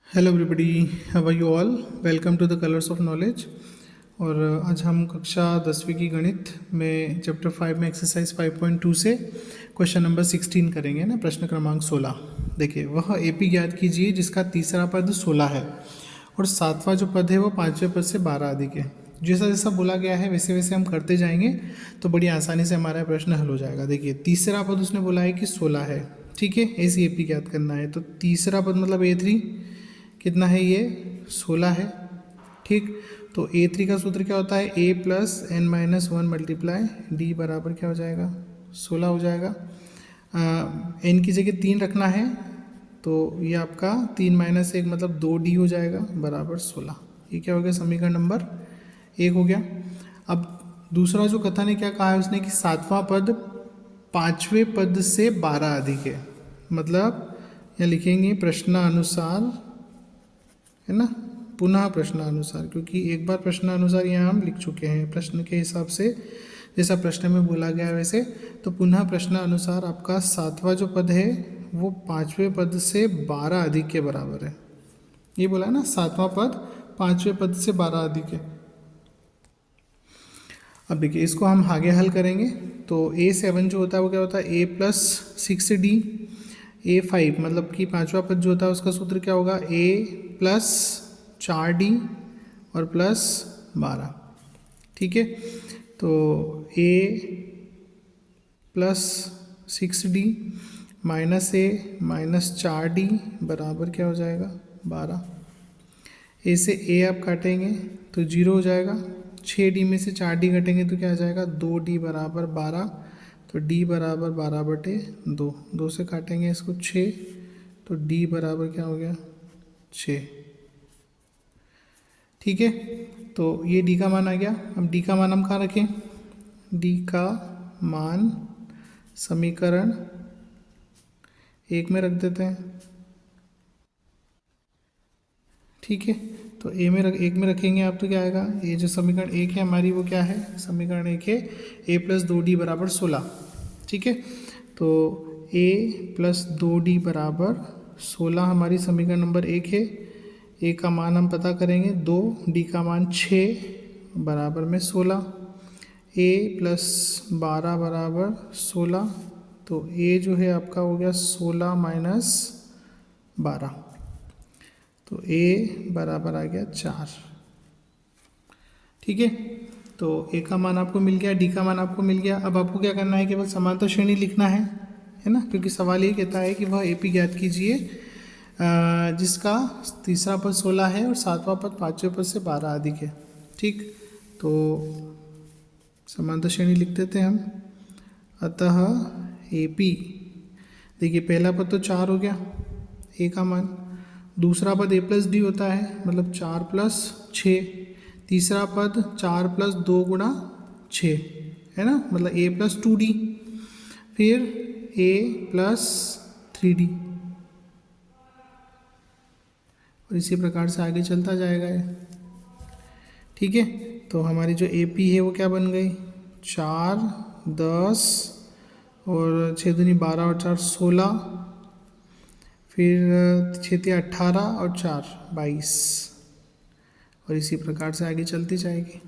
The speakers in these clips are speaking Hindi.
Hello everybody, how are you all. Welcome to the colours of knowledge. और आज हम कक्षा 10वीं की गणित में चैप्टर 5 में एक्सरसाइज 5.2 से क्वेश्चन नंबर 16 करेंगे ना, प्रश्न क्रमांक 16। देखिए, वह एपी ज्ञात कीजिए जिसका तीसरा पद 16 है और सातवां जो पद है वो पाँचवें पद से 12 अधिक है। जैसा जैसा बोला गया है वैसे वैसे हम करते जाएंगे तो बड़ी आसानी से हमारा प्रश्न हल हो जाएगा। देखिए, तीसरा पद उसने बोला है कि 16 है, ठीक है, ऐसी एपी ज्ञात करना है। तो तीसरा पद मतलब A3 कितना है, ये 16 है, ठीक। तो A3 का सूत्र क्या होता है, A plus n minus one multiply d बराबर क्या हो जाएगा, 16 हो जाएगा। एन की जगह 3 रखना है तो ये आपका 3 माइनस 1 मतलब 2D हो जाएगा बराबर 16। ये क्या हो गया, समीकरण नंबर 1 हो गया। अब दूसरा जो कथन है क्या कहा है उसने कि सातवां पद पाँचवें पद से 12 अधिक है। मतलब यहाँ लिखेंगे प्रश्नानुसार, है ना, पुनः प्रश्नानुसार, क्योंकि एक बार प्रश्नानुसार यहाँ हम लिख चुके हैं प्रश्न के हिसाब से, जैसा प्रश्न में बोला गया वैसे। तो पुनः प्रश्नानुसार आपका सातवां जो पद है वो पाँचवें पद से 12 अधिक के बराबर है। ये बोला है ना, सातवां पद पाँचवें पद से 12 अधिक है। अब देखिए, इसको हम आगे हल करेंगे तो A7 जो होता है वो क्या होता है, A प्लस 6D। A5 मतलब कि पांचवा पद जो होता है उसका सूत्र क्या होगा, A प्लस 4D और प्लस 12, ठीक है। तो A plus 6D minus A minus 4D बराबर क्या हो जाएगा, 12। ए से A आप काटेंगे तो 0 हो जाएगा। 6D में से 4D कटेंगे तो क्या आ जाएगा, 2D बराबर 12। तो D बराबर 12/2, 2 से काटेंगे इसको 6, तो D बराबर क्या हो गया, 6, ठीक है। तो ये D का मान आ गया। अब D का मान हम कहाँ रखें, D का मान समीकरण 1 में रख देते हैं, ठीक है। तो ए में एक में रखेंगे आप तो क्या आएगा, ये जो समीकरण 1 है हमारी वो क्या है, समीकरण 1 है A प्लस 2D बराबर 16, ठीक है। तो A प्लस 2D बराबर 16 हमारी समीकरण नंबर 1 है। A का मान हम पता करेंगे 2, D का मान 6 बराबर में 16, A प्लस 12 बराबर 16। तो A जो है आपका हो गया 16 माइनस 12, तो A बराबर आ गया 4, ठीक है। तो A का मान आपको मिल गया, D का मान आपको मिल गया। अब आपको क्या करना है, केवल समांतर श्रेणी लिखना है ना, क्योंकि सवाल ये कहता है कि वह AP ज्ञात कीजिए जिसका तीसरा पद 16 है और सातवां पद पाँचवें पद से 12 अधिक है, ठीक। तो समांतर श्रेणी लिख देते हैं हम। अतः AP, देखिए पहला पद तो 4 हो गया A का मान, दूसरा पद A प्लस D होता है मतलब 4 प्लस 6, तीसरा पद 4 प्लस 2 गुणा 6, है ना, मतलब A प्लस 2D, फिर A प्लस 3D, और इसी प्रकार से आगे चलता जाएगा ये, ठीक है। तो हमारी जो AP है वो क्या बन गई, 4 10 और 6 दूनी 12 और 4 16, फिर 6 18 और 4 22, और इसी प्रकार से आगे चलती जाएगी।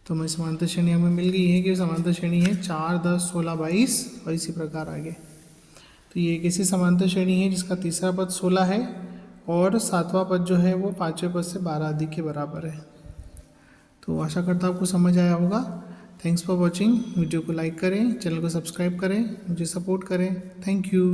तो हमें समांतर श्रेणी हमें मिल गई है कि समांतर श्रेणी है 4 10 16 22 और इसी प्रकार आगे। तो ये एक ऐसी समांतर श्रेणी है जिसका तीसरा पद 16 है और सातवां पद जो है वो पाँचवें पद से 12 अधिक के बराबर है। तो आशा करता हूँ आपको समझ आया होगा। Thanks for watching. वीडियो को लाइक करें, चैनल को सब्सक्राइब करें, मुझे सपोर्ट करें। Thank you.